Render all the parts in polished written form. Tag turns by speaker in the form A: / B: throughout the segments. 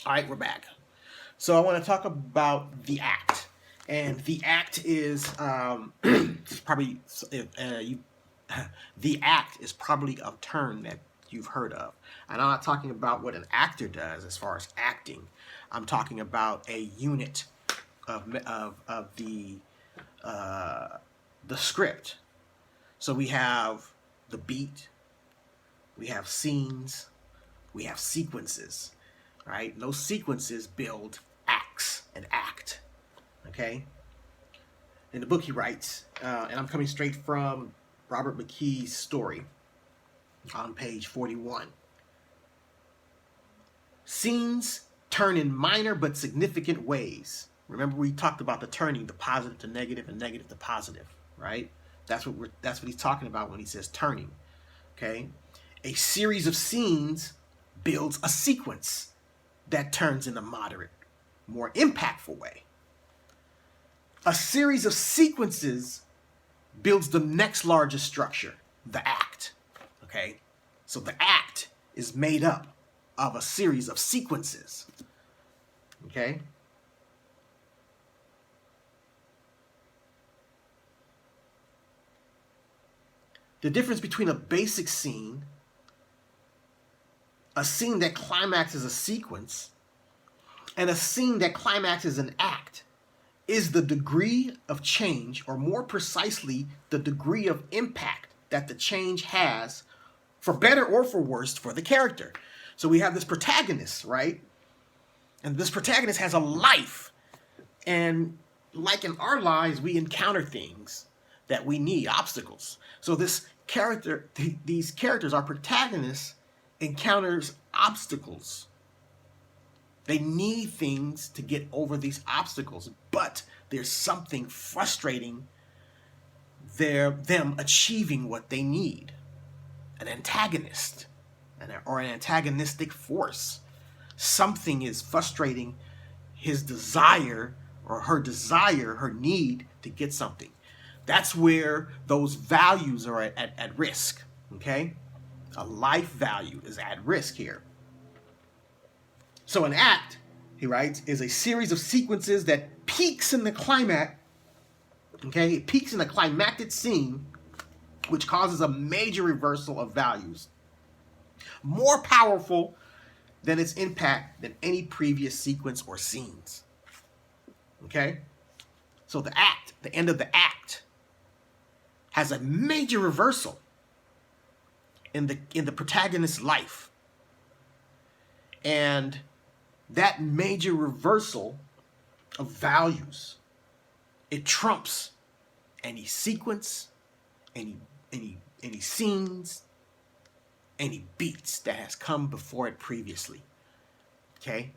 A: All right, we're back. So I want to talk about the act, and the act is probably you. The act is probably a term that you've heard of, and I'm not talking about what an actor does as far as acting. I'm talking about a unit of the script. So we have the beat, we have scenes, we have sequences, right? And those sequences build acts, an act, okay? In the book he writes, and I'm coming straight from Robert McKee's story on page 41. Scenes turn in minor but significant ways. Remember we talked about the turning, the positive to negative and negative to positive, right? That's what he's talking about when he says turning, okay? A series of scenes builds a sequence that turns in a moderate, more impactful way. A series of sequences builds the next largest structure, the act, okay? So the act is made up of a series of sequences, okay? The difference between a basic scene, a scene that climaxes a sequence, and a scene that climaxes an act is the degree of change, or more precisely, the degree of impact that the change has, for better or for worse, for the character. So we have this protagonist, right? And this protagonist has a life. And like in our lives, we encounter things that we need, obstacles. So this character, these characters, our protagonists, encounters obstacles. They need things to get over these obstacles, but there's something frustrating them achieving what they need. An antagonist, or an antagonistic force. Something is frustrating his desire, or her desire, her need to get something. That's where those values are at risk, okay? A life value is at risk here. So an act, he writes, is a series of sequences that peaks in the climax, okay? It peaks in a climactic scene, which causes a major reversal of values. More powerful than its impact than any previous sequence or scenes. Okay? So the act, the end of the act, has a major reversal in the protagonist's life. And that major reversal of values, it trumps any sequence, any scenes, any beats that has come before it previously. Okay?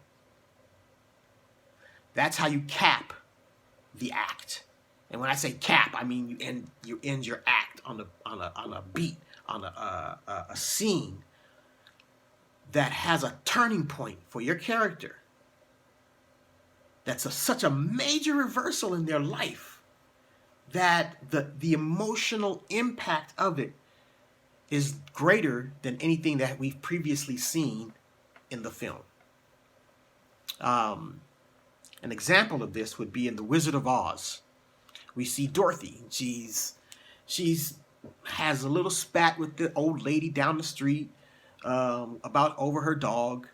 A: That's how you cap the act. And when I say cap, I mean you end your act on a beat, on a scene that has a turning point for your character. That's such a major reversal in their life that the emotional impact of it is greater than anything that we've previously seen in the film. An example of this would be in The Wizard of Oz. We see Dorothy. She's has a little spat with the old lady down the street about over her dog,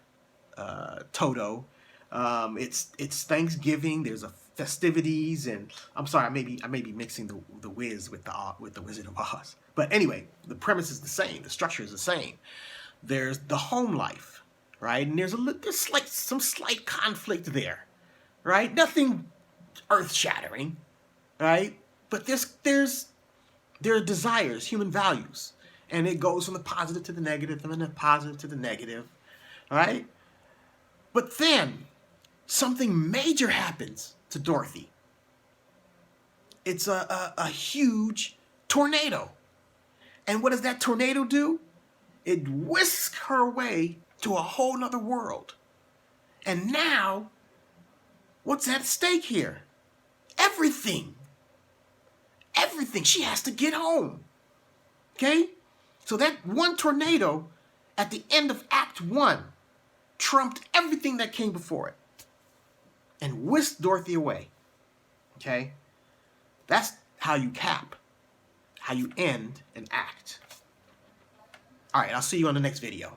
A: Toto. It's Thanksgiving. There's festivities, and I'm sorry, I may be mixing the Wiz with the Wizard of Oz. But anyway, the premise is the same. The structure is the same. There's the home life, right? And there's some slight conflict there, right? Nothing earth-shattering, right? But there are desires, human values, and it goes from the positive to the negative, and then the positive to the negative, right? But then something major happens to Dorothy. It's a huge tornado. And what does that tornado do? It whisks her away to a whole nother world. And now, what's at stake here? Everything. Everything. She has to get home. Okay? So that one tornado at the end of Act 1 trumped everything that came before it and whisked Dorothy away. Okay? That's how you cap, how you end an act. All right, I'll see you on the next video.